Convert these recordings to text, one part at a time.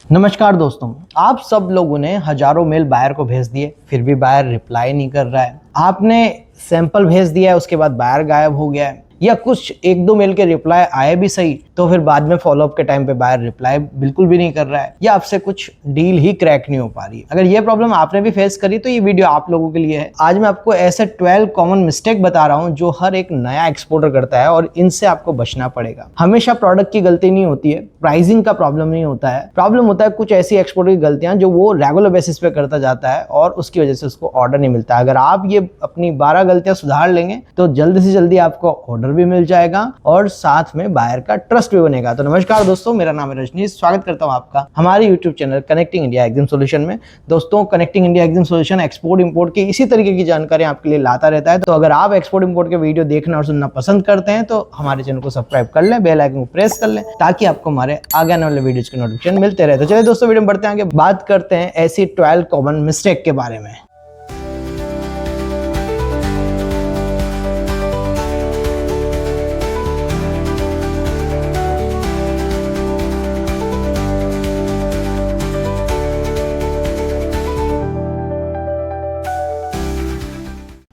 नमस्कार दोस्तों, आप सब लोगों ने हजारों मेल बायर को भेज दिए, फिर भी बायर रिप्लाई नहीं कर रहा है। आपने सैंपल भेज दिया है, उसके बाद बायर गायब हो गया है, या कुछ एक दो मेल के रिप्लाई आए भी सही तो फिर बाद में फॉलोअप के टाइम पे बायर रिप्लाई बिल्कुल भी नहीं कर रहा है, या आपसे कुछ डील ही क्रैक नहीं हो पा रही है। अगर ये प्रॉब्लम आपने भी फेस करी तो ये वीडियो आप लोगों के लिए है। आज मैं आपको ऐसे 12 कॉमन मिस्टेक बता रहा हूं जो हर एक नया एक्सपोर्टर करता है और इनसे आपको बचना पड़ेगा। हमेशा प्रोडक्ट की गलती नहीं होती है, प्राइसिंग का प्रॉब्लम नहीं होता है, प्रॉब्लम होता है कुछ ऐसी एक्सपोर्टर की गलतियां जो वो रेगुलर बेसिस पे करता जाता है और उसकी वजह से उसको ऑर्डर नहीं मिलता। अगर आप ये अपनी 12 गलतियां सुधार लेंगे तो जल्द से जल्दी आपको ऑर्डर भी मिल जाएगा और साथ में बायर का ट्रस्ट भी बनेगा। तो नमस्कार दोस्तों, मेरा नाम है रजनीश, स्वागत करता हूं आपका हमारे YouTube channel connecting India exam solution में। दोस्तों, connecting India exam solution export import की इसी तरीके की जानकारी आपके लिए लाता रहता है। तो अगर आप एक्सपोर्ट इंपोर्ट के वीडियो देखना और सुनना पसंद करते हैं तो हमारे चैनल को सब्सक्राइब कर लें, बेल आइकन को प्रेस कर लें ताकि आपको हमारे आगे आने वाले वीडियोज के नोटिफिकेशन मिलते रहे। तो चलिए दोस्तों, वीडियो में बढ़ते हैं आगे, बात करते हैं ऐसी 12 कॉमन मिस्टेक के बारे में।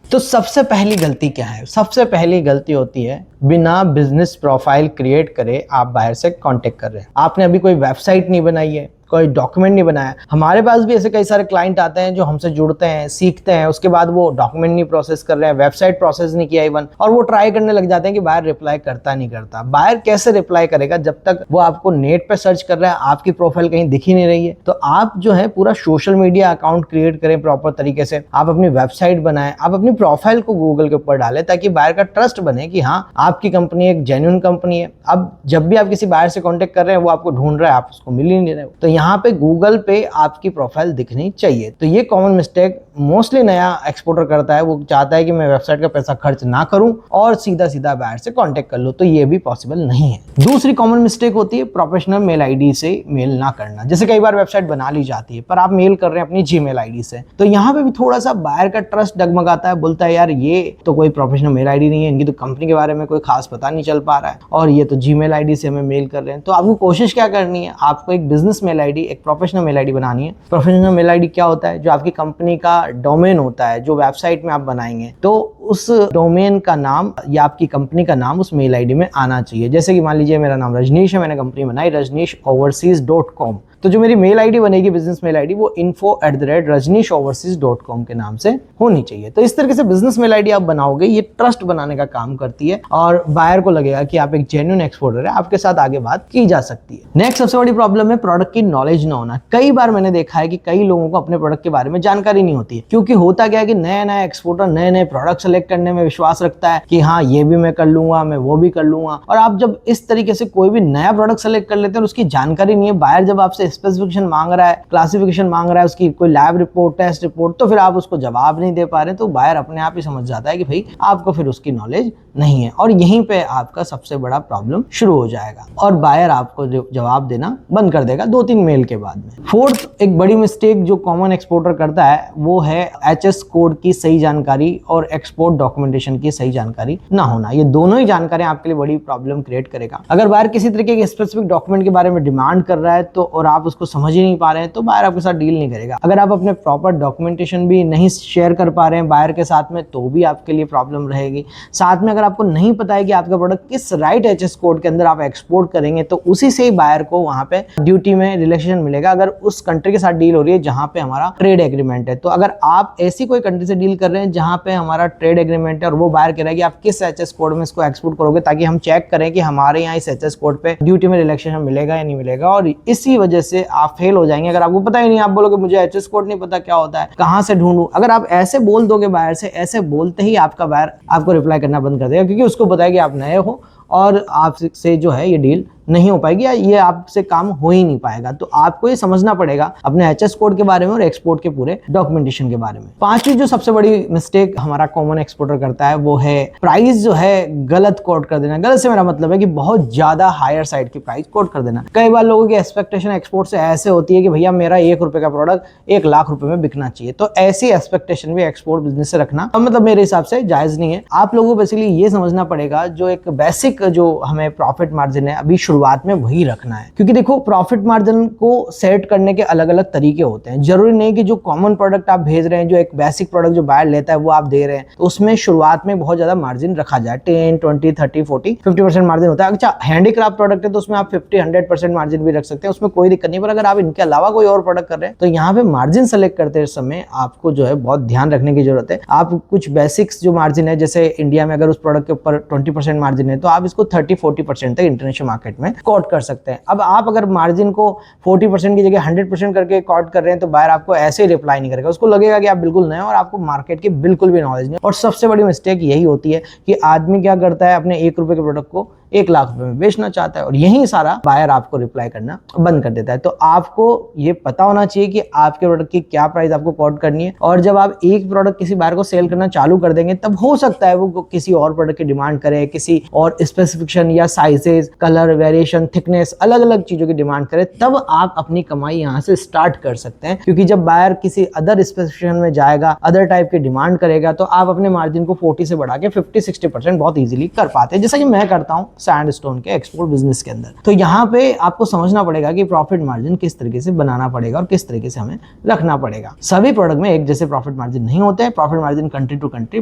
तो सबसे पहली गलती क्या है? सबसे पहली गलती होती है बिना बिजनेस प्रोफाइल क्रिएट करे आप बायर से कांटेक्ट कर रहे हैं। आपने अभी कोई वेबसाइट नहीं बनाई है, कोई डॉक्यूमेंट नहीं बनाया। हमारे पास भी ऐसे कई सारे क्लाइंट आते हैं जो हमसे जुड़ते हैं, सीखते हैं, उसके बाद वो डॉक्यूमेंट नहीं प्रोसेस कर रहे हैं, वेबसाइट प्रोसेस नहीं किया इवन, और वो ट्राई करने लग जाते हैं कि बायर रिप्लाई करता नहीं करता। बायर कैसे रिप्लाई करेगा जब तक वो आपको नेट पे सर्च कर रहा है, आपकी प्रोफाइल कहीं दिख ही नहीं रही है। तो आप जो है पूरा सोशल मीडिया अकाउंट क्रिएट करें प्रॉपर तरीके से, आप अपनी वेबसाइट बनाएं, आप अपनी प्रोफाइल को गूगल के ऊपर डालें ताकि बायर का ट्रस्ट बने कि हाँ, आपकी कंपनी एक जेन्युइन कंपनी है। अब जब भी आप किसी बायर से कॉन्टेक्ट कर रहे हैं वो आपको ढूंढ रहा है, आप उसको मिल ही नहीं रहे हो, तो यहाँ पे गूगल पे आपकी प्रोफाइल दिखनी चाहिए। तो ये कॉमन मिस्टेक मोस्टली नया एक्सपोर्टर करता है। वो चाहता है कि मैं वेबसाइट का पैसा खर्च ना करूं और सीधा सीधा बायर से कांटेक्ट कर लो, तो ये भी पॉसिबल नहीं है। दूसरी कॉमन मिस्टेक होती है प्रोफेशनल मेल आईडी से मेल ना करना। जैसे कई बार वेबसाइट बना ली जाती है पर आप मेल कर रहे हैं अपनी जीमेल आईडी से, तो यहाँ पे भी थोड़ा सा बायर का ट्रस्ट डगमगाता है। बोलता है यार ये तो कोई प्रोफेशनल मेल आईडी नहीं है, इनकी तो कंपनी के बारे में कोई खास पता नहीं चल पा रहा है और ये तो जीमेल आईडी से हमें मेल कर रहे हैं। तो आपको कोशिश क्या करनी है, आपको एक बिजनेस मेल आईडी, एक प्रोफेशनल मेल आईडी बनानी है। प्रोफेशनल मेल आईडी क्या होता है? जो आपकी कंपनी का डोमेन होता है, जो वेबसाइट में आप बनाएंगे तो उस डोमेन का नाम या आपकी कंपनी का नाम उस मेल आईडी में आना चाहिए। जैसे कि मान लीजिए मेरा नाम रजनीश है, मैंने कंपनी बनाई rajnishoverseas.com, तो जो मेरी मेल आईडी बनेगी बिजनेस मेल आईडी वो info@rajnishoverseas.com के नाम से होनी चाहिए। तो इस तरीके से बिजनेस मेल आईडी आप बनाओगे, ये ट्रस्ट बनाने का काम करती है और बायर को लगेगा कि आप एक जेन्युइन एक्सपोर्टर है, आपके साथ आगे बात की जा सकती है। नेक्स्ट सबसे बड़ी प्रॉब्लम है प्रोडक्ट की नॉलेज ना होना। कई बार मैंने देखा है कि कई लोगों को अपने प्रोडक्ट के बारे में जानकारी नहीं होती है, क्योंकि होता क्या है कि नया नया एक्सपोर्टर नए नए प्रोडक्ट सेलेक्ट करने में विश्वास रखता है कि हाँ ये भी मैं कर लूंगा, मैं वो भी कर लूंगा। और आप जब इस तरीके से कोई भी नया प्रोडक्ट सेलेक्ट कर लेते हैं और उसकी जानकारी नहीं है, बायर जब आपसे स्पेसिफिकेशन मांग रहा है, क्लासिफिकेशन मांग रहा है, उसकी कोई लैब रिपोर्ट, टेस्ट रिपोर्ट, तो फिर आप उसको जवाब नहीं दे पा रहे, तो बायर अपने आप ही समझ जाता है कि भाई आपको फिर उसकी नॉलेज नहीं है और यहीं पे आपका सबसे बड़ा प्रॉब्लम शुरू हो जाएगा और बायर आपको जवाब देना बंद कर देगा 2-3 मेल के बाद में। फोर्थ एक बड़ी मिस्टेक जो कॉमन एक्सपोर्टर करता है वो है एचएस कोड की सही जानकारी और एक्सपोर्ट डॉक्यूमेंटेशन की सही जानकारी ना होना। ये दोनों ही जानकारी आपके लिए बड़ी प्रॉब्लम क्रिएट करेगा। अगर बायर किसी तरीके के स्पेसिफिक डॉक्यूमेंट के बारे में डिमांड कर रहा है तो और आप उसको समझ ही नहीं पा रहे हैं तो बायर आपके साथ डील नहीं करेगा। अगर आप अपने प्रॉपर डॉक्यूमेंटेशन भी नहीं शेयर कर पा रहे हैं बायर के साथ में तो भी आपके लिए प्रॉब्लम रहेगी। साथ में अगर आपको नहीं पता है कि आपका प्रोडक्ट किस राइट एचएस कोड के अंदर आप एक्सपोर्ट करेंगे तो उसी से ही बायर को वहां पे ड्यूटी में रिलैक्सेशन मिलेगा अगर उस कंट्री के साथ डील हो रही है जहां पे हमारा ट्रेड एग्रीमेंट है। तो अगर आप ऐसी कोई कंट्री से डील कर रहे हैं जहां पे हमारा ट्रेड एग्रीमेंट है और वो बायर कह रहा है कि आप किस एचएस कोड में इसको एक्सपोर्ट करोगे ताकि हम चेक करें कि हमारे यहाँ इस एचएस कोड पे ड्यूटी में रिलैक्सेशन मिलेगा या नहीं मिलेगा, और इसी वजह से आप फेल हो जाएंगे। अगर आपको पता ही नहीं, आप बोलोगे मुझे एचएस कोड नहीं पता क्या होता है, कहां से ढूंढूं। अगर आप ऐसे बोल दोगे बायर से, ऐसे बोलते ही आपका बायर आपको रिप्लाई करना बंद कर देगा, क्योंकि उसको पता है कि आप नए हो और आपसे जो है ये डील नहीं हो पाएगी या ये आपसे काम हो ही नहीं पाएगा। तो आपको ये समझना पड़ेगा अपने एचएस कोड के बारे में और एक्सपोर्ट के पूरे डॉक्यूमेंटेशन के बारे में। पांचवी जो सबसे बड़ी मिस्टेक हमारा कॉमन एक्सपोर्टर करता है वो है प्राइस जो है गलत कोट कर देना। गलत से मेरा मतलब है कि बहुत ज्यादा हायर साइड की प्राइस कोट कर देना। कई बार लोगों की एक्सपेक्टेशन एक्सपोर्ट से ऐसे होती है कि भैया मेरा 1 रुपए का प्रोडक्ट 1 लाख रुपए में बिकना चाहिए, तो ऐसी एक्सपेक्टेशन भी एक्सपोर्ट बिजनेस से रखना मतलब मेरे हिसाब से जायज नहीं है। आप लोगों को बेसिकली ये समझना पड़ेगा जो एक बेसिक जो हमें प्रॉफिट मार्जिन है अभी शुरुआत में वही रखना है। क्योंकि देखो प्रॉफिट मार्जिन को सेट करने के अलग अलग तरीके होते हैं। जरूरी नहीं कि जो कॉमन प्रोडक्ट आप भेज रहे हैं, जो एक बेसिक प्रोडक्ट जो बायर लेता है वो आप दे रहे हैं, तो उसमें शुरुआत में बहुत ज्यादा मार्जिन रखा जाए। 10, 20, 30, 40, 50% मार्जिन होता है। अच्छा हैंडीक्राफ्ट प्रोडक्ट है तो उसमें आप 50, 100% मार्जिन भी रख सकते हैं, उसमें कोई दिक्कत नहीं। पर अगर आप इनके अलावा कोई और प्रोडक्ट कर रहे हैं तो यहाँ पे मार्जिन सेलेक्ट करते समय आपको जो है बहुत ध्यान रखने की जरूरत है। आप कुछ बेसिक्स जो मार्जिन है, जैसे इंडिया में अगर उस प्रोडक्ट के ऊपर 20% मार्जिन है तो आप इसको 30-40% तक इंटरनेशनल मार्केट में कोट कर सकते हैं। अब आप अगर मार्जिन को 40% की जगह 100% करके कोट कर रहे हैं तो बायर आपको ऐसे ही रिप्लाई नहीं करेगा। उसको लगेगा कि आप बिल्कुल नए और आपको मार्केट की बिल्कुल भी नॉलेज नहीं। और सबसे बड़ी मिस्टेक यही होती है कि आदमी क्या करता है, अपने 1 रुपए के प्रोडक्ट को 1 लाख रुपए में बेचना चाहता है और यही सारा बायर आपको रिप्लाई करना बंद कर देता है। तो आपको ये पता होना चाहिए कि आपके प्रोडक्ट की क्या प्राइस आपको कोट करनी है। और जब आप एक प्रोडक्ट किसी बायर को सेल करना चालू कर देंगे तब हो सकता है वो किसी और प्रोडक्ट की डिमांड करे, किसी और स्पेसिफिकेशन या साइजेस, कलर, वेरिएशन, थिकनेस, अलग अलग चीजों की डिमांड करे, तब आप अपनी कमाई यहाँ से स्टार्ट कर सकते हैं। क्योंकि जब बायर किसी अदर स्पेसिफिकेशन में जाएगा, अदर टाइप की डिमांड करेगा, तो आप अपने मार्जिन को 40 से बढ़ा के 50-60% बहुत इजीली कर पाते हैं, जैसा कि मैं करता हूँ सैंडस्टोन के एक्सपोर्ट बिजनेस के अंदर। तो यहाँ पे आपको समझना पड़ेगा कि प्रॉफिट मार्जिन किस तरीके से बनाना पड़ेगा और किस तरीके से हमें रखना पड़ेगा। सभी प्रोडक्ट में एक जैसे प्रॉफिट मार्जिन नहीं होते हैं। Profit margin country to country,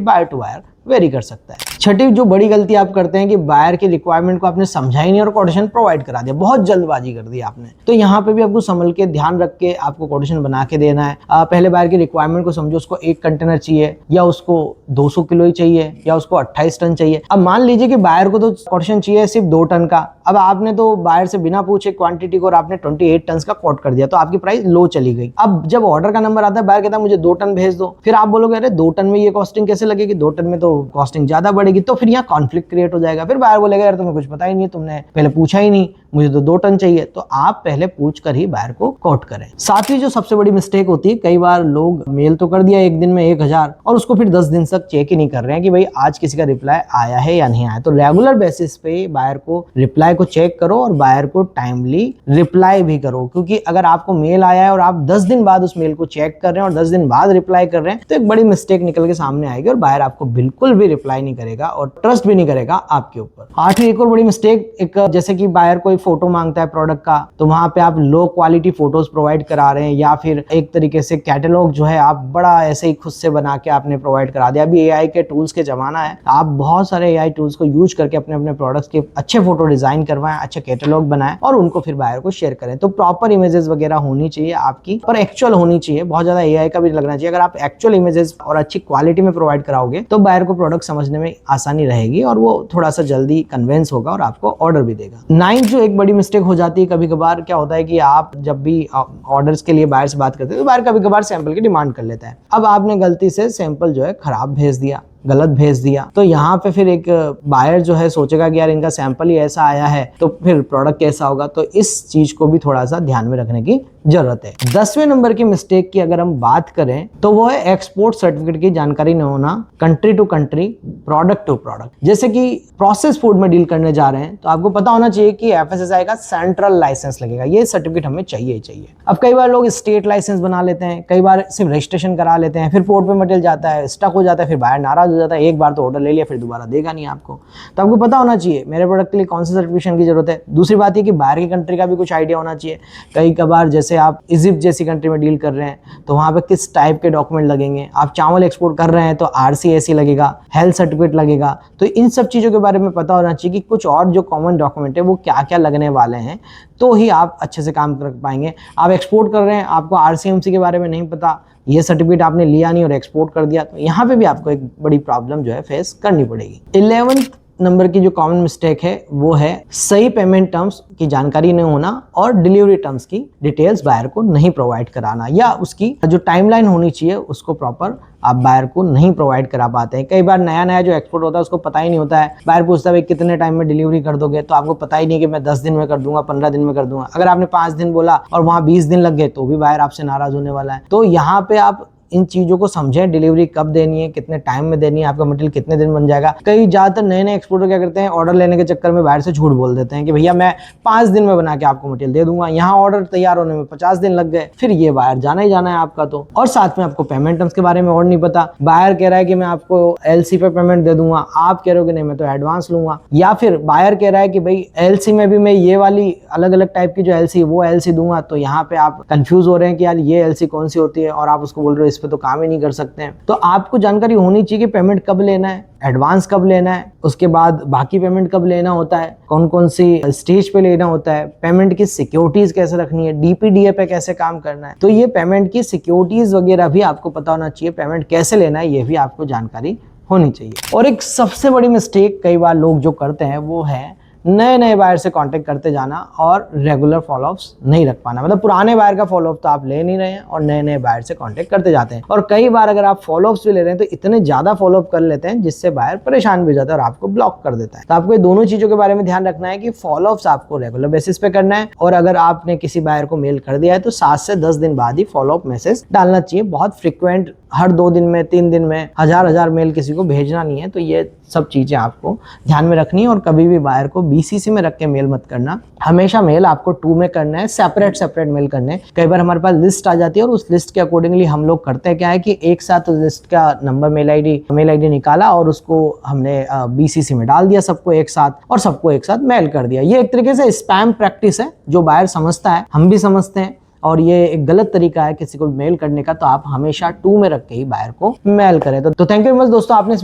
buyer to buyer vary कर सकता है। छठी जो बड़ी गलती आप करते हैं कि बायर की रिक्वायरमेंट को आपने समझा ही नहीं और कोटेशन प्रोवाइड करा दिया, बहुत जल्दबाजी कर दी आपने। तो यहाँ पे भी आपको संभल के ध्यान रख के आपको कोटेशन बना के देना है। पहले बायर की रिक्वायरमेंट को समझो, उसको 1 कंटेनर चाहिए या उसको 200 किलो ही चाहिए या उसको 28 टन चाहिए। अब मान लीजिए कि बायर को तो कोटेशन चाहिए सिर्फ 2 टन का। अब आपने तो बायर से बिना पूछे क्वांटिटी को और आपने 28 टन का कोट कर दिया, तो आपकी प्राइस लो चली गई। अब जब ऑर्डर का नंबर आता है, बायर कहता है मुझे 2 टन भेज दो, फिर आप बोलोगे अरे 2 टन में ये कॉस्टिंग कैसे लगेगी, 2 टन में तो कॉस्टिंग ज्यादा बढ़ेगी। तो फिर यहाँ कॉन्फ्लिक्ट क्रिएट हो जाएगा। फिर बायर बोलेगा यार तुम्हें कुछ पता ही नहीं, तुमने पहले पूछा ही नहीं, मुझे तो 2 टन चाहिए। तो आप पहले पूछ कर ही बायर को कोट करें। साथ ही जो सबसे बड़ी मिस्टेक होती है, कई बार लोग मेल तो कर दिया एक दिन में 1000 और उसको फिर 10 दिन तक चेक ही नहीं कर रहे हैं कि भाई आज किसी का रिप्लाई आया है या नहीं आया। तो रेगुलर बेसिस पे बायर को रिप्लाई को चेक करो और बायर को टाइमली रिप्लाई भी करो। क्योंकि अगर आपको मेल आया है और आप 10 दिन बाद उस मेल को चेक कर रहे हैं और 10 दिन बाद रिप्लाई कर रहे हैं, तो एक बड़ी मिस्टेक निकल के सामने आएगी और बायर आपको बिल्कुल भी रिप्लाई नहीं करेगा और ट्रस्ट भी नहीं करेगा आपके ऊपर। आठवीं एक और बड़ी मिस्टेक, एक जैसे कि बायर कोई फोटो मांगता है प्रोडक्ट का, तो वहां पे आप लो क्वालिटी फोटोज प्रोवाइड करा रहे हैं या फिर एक तरीके से कैटलॉग जो है आप बड़ा ऐसे ही खुद से बना के आपने प्रोवाइड करा दिया। अभी एआई के टूल्स के जमाना है, आप बहुत सारे एआई टूल्स को यूज करके अपने अपने प्रोडक्ट्स के अच्छे फोटो डिजाइन करवाएं, अच्छे कैटलॉग बनाएं और उनको फिर बायर को शेयर करें। तो प्रॉपर इमेजेस वगैरह होनी चाहिए आपकी, पर एक्चुअल होनी चाहिए, बहुत ज्यादा एआई का भी लगना चाहिए। अगर आप एक्चुअल इमेजेस और अच्छी क्वालिटी में प्रोवाइड कराओगे तो बायर को प्रोडक्ट समझने में आसानी रहेगी और वो थोड़ा सा जल्दी कन्विंस होगा और आपको ऑर्डर भी देगा। 9 जो एक बड़ी मिस्टेक हो जाती है, कभी कभार क्या होता है कि आप जब भी ऑर्डर्स के लिए बायर से बात करते हैं तो बायर कभी कभार सैंपल की डिमांड कर लेता है। अब आपने गलती से सैंपल जो है खराब भेज दिया, गलत भेज दिया, तो यहाँ पे फिर एक बायर जो है सोचेगा कि यार इनका सैंपल ही ऐसा आया है तो फिर प्रोडक्ट कैसा होगा। तो इस चीज को भी थोड़ा सा ध्यान में रखने की जरूरत है। 10वें नंबर की मिस्टेक की अगर हम बात करें तो वो है एक्सपोर्ट सर्टिफिकेट की जानकारी न होना, country to country, product to product. जैसे कि प्रोसेस फूड में डील करने जा रहे हैं तो आपको पता होना चाहिए कि एफएसएसआई का सेंट्रल लाइसेंस लगेगा, ये सर्टिफिकेट हमें चाहिए ही चाहिए। अब कई बार लोग स्टेट लाइसेंस बना लेते हैं, कई बार सिर्फ रजिस्ट्रेशन करा लेते हैं, फिर पोर्ट पे मटेरियल जाता है, स्टक हो जाता है, फिर बायर नाराज हो जाता है, एक बार तो ऑर्डर ले लिया फिर दोबारा देगा नहीं आपको। तो आपको पता होना चाहिए मेरे प्रोडक्ट के लिए कौन सी सर्टिफिकेशन की जरूरत है। दूसरी बात है कि बाहर की कंट्री का भी कुछ आइडिया होना चाहिए। कई कबार जैसे आप इजिप्ट जैसी कंट्री में डील कर रहे हैं तो वहां पे किस टाइप के डॉक्यूमेंट लगेंगे। आप चावल एक्सपोर्ट कर रहे हैं तो आरसीएसी लगेगा, हेल्थ सर्टिफिकेट लगेगा। तो इन सब चीजों के बारे में पता होना चाहिए कि कुछ और जो कॉमन डॉक्यूमेंट है वो क्या क्या लगने वाले हैं, तो ही आप अच्छे से काम कर पाएंगे। आप एक्सपोर्ट कर रहे हैं, आपको आरसीएमसी के बारे में नहीं पता, ये सर्टिफिकेट आपने लिया नहीं और एक्सपोर्ट कर दिया, तो यहाँ पे भी आपको एक बड़ी प्रॉब्लम जो है फेस करनी पड़ेगी। 11 नंबर की जो कॉमन मिस्टेक है वो है सही पेमेंट टर्म्स की जानकारी नहीं होना और डिलीवरी टर्म्स की डिटेल्स बायर को नहीं प्रोवाइड कराना, या उसकी जो टाइमलाइन होनी चाहिए उसको प्रॉपर आप बायर को नहीं प्रोवाइड करा पाते हैं। कई बार नया नया जो एक्सपोर्ट होता है उसको पता ही नहीं होता है। बायर पूछता है भाई कितने टाइम में डिलीवरी कर दोगे, तो आपको पता ही नहीं कि मैं 10 दिन में कर दूंगा, 15 दिन में कर दूंगा। अगर आपने 5 दिन बोला और वहां 20 दिन लग गए तो भी बायर आपसे नाराज होने वाला है। तो यहाँ पे आप इन चीजों को समझें, डिलीवरी कब देनी है, कितने टाइम में देनी है, आपका मटेरियल कितने दिन बन जाएगा। कई ज्यादातर नए नए एक्सपोर्टर क्या करते हैं, ऑर्डर लेने के चक्कर में बाहर से झूठ बोल देते हैं कि भैया मैं 5 दिन में बना के आपको मटेरियल दे दूंगा, यहाँ ऑर्डर तैयार होने में 50 दिन लग गए, फिर ये बाहर जाना ही जाना है आपका। तो और साथ में आपको पेमेंट टर्म्स के बारे में और नहीं पता, बायर कह रहा है कि मैं आपको एलसी पे पेमेंट दे दूंगा, आप कह रहे हो कि नहीं मैं तो एडवांस लूंगा, या फिर बायर कह रहा है कि भाई एलसी में भी मैं ये वाली अलग अलग टाइप की जो एलसी वो एलसी दूंगा। तो यहाँ पे आप कंफ्यूज हो रहे हैं कि यार ये एलसी कौन सी होती है, और आप उसको बोल रहे हो इस पे तो काम ही नहीं कर सकते हैं। तो आपको जानकारी होनी चाहिए कि पेमेंट कब लेना है, एडवांस कब लेना है, उसके बाद बाकी पेमेंट कब लेना होता है, कौन कौन सी स्टेज पे लेना होता है, पेमेंट की सिक्योरिटीज कैसे रखनी है, डीपीडीए पे कैसे काम करना है। तो ये पेमेंट की सिक्योरिटीज वगैरह भी आपको पता होना चाहिए, पेमेंट कैसे लेना है ये भी आपको जानकारी होनी चाहिए। और एक सबसे बड़ी मिस्टेक कई बार लोग जो करते हैं वो है नए नए बायर से कांटेक्ट करते जाना और रेगुलर फॉलोअप्स नहीं रख पाना। मतलब पुराने बायर का फॉलोअप तो आप ले नहीं रहे हैं और नए नए बायर से कांटेक्ट करते जाते हैं, और कई बार अगर आप फॉलोअप्स भी ले रहे हैं तो इतने ज्यादा फॉलोअप कर लेते हैं जिससे बायर परेशान भी हो जाता है और आपको ब्लॉक कर देता है। तो आपको ये दोनों चीजों के बारे में ध्यान रखना है कि फॉलोअप्स आपको रेगुलर बेसिस पे करना है, और अगर आपने किसी बायर को मेल कर दिया है तो 7 से 10 दिन बाद ही फॉलोअप मैसेज डालना चाहिए। बहुत फ्रिक्वेंट हर 2 दिन में 3 दिन में हजार मेल किसी को भेजना नहीं है। तो ये सब चीजें आपको ध्यान में रखनी है, और कभी भी बायर को बीसीसी में रख के मेल मत करना। हमेशा मेल आपको 2 में करना है, सेपरेट मेल करने। कई बार हमारे पास लिस्ट आ जाती है और उस लिस्ट के अकॉर्डिंगली हम लोग करते हैं क्या है कि एक साथ उस लिस्ट का नंबर मेल आईडी निकाला और उसको हमने बीसीसी में डाल दिया सबको एक साथ, और सबको एक साथ मेल कर दिया। ये एक तरीके से स्पैम प्रैक्टिस है जो बायर समझता है, हम भी समझते हैं, और ये एक गलत तरीका है किसी को मेल करने का। तो आप हमेशा 2 में रख के ही बायर को मेल करें। तो थैंक यू वेरी मच दोस्तों, आपने इस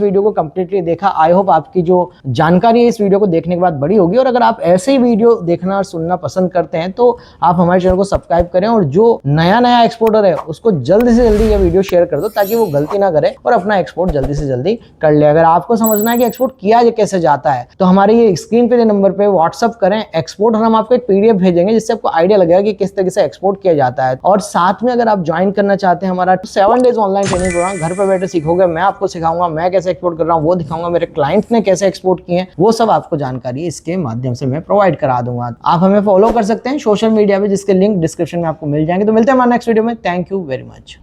वीडियो को कंप्लीटली देखा। आई होप आपकी जो जानकारी है इस वीडियो को देखने के बाद बड़ी होगी, और अगर आप ऐसे ही वीडियो देखना और सुनना पसंद करते हैं तो आप हमारे चैनल को सब्सक्राइब करें, और जो नया एक्सपोर्टर है उसको जल्दी से जल्दी ये वीडियो शेयर कर दो ताकि वो गलती ना करे और अपना एक्सपोर्ट जल्दी से जल्दी कर ले। अगर आपको समझना है कि एक्सपोर्ट किया कैसे जाता है तो हमारे ये स्क्रीन पे नंबर पे व्हाट्सअप करें एक्सपोर्ट, और हम आपको एक पीडीएफ भेजेंगे जिससे आपको आइडिया लगेगा कि किस तरीके से एक्सपोर्ट किया जाता है। और साथ में अगर आप ज्वाइन करना चाहते हैं हमारा 7 डेज ऑनलाइन ट्रेनिंग प्रोग्राम, घर पे बैठे सीखोगे, मैं आपको सिखाऊंगा, मैं कैसे एक्सपोर्ट कर रहा हूं वो दिखाऊंगा, मेरे क्लाइंट ने कैसे एक्सपोर्ट किए हैं वो सब आपको जानकारी इसके माध्यम से मैं प्रोवाइड करा दूंगा। आप हमें फॉलो कर सकते हैं सोशल मीडिया पे, जिसके लिंक डिस्क्रिप्शन में आपको मिल जाएंगे। तो मिलते हैं हमारे नेक्स्ट वीडियो में। Thank you very much.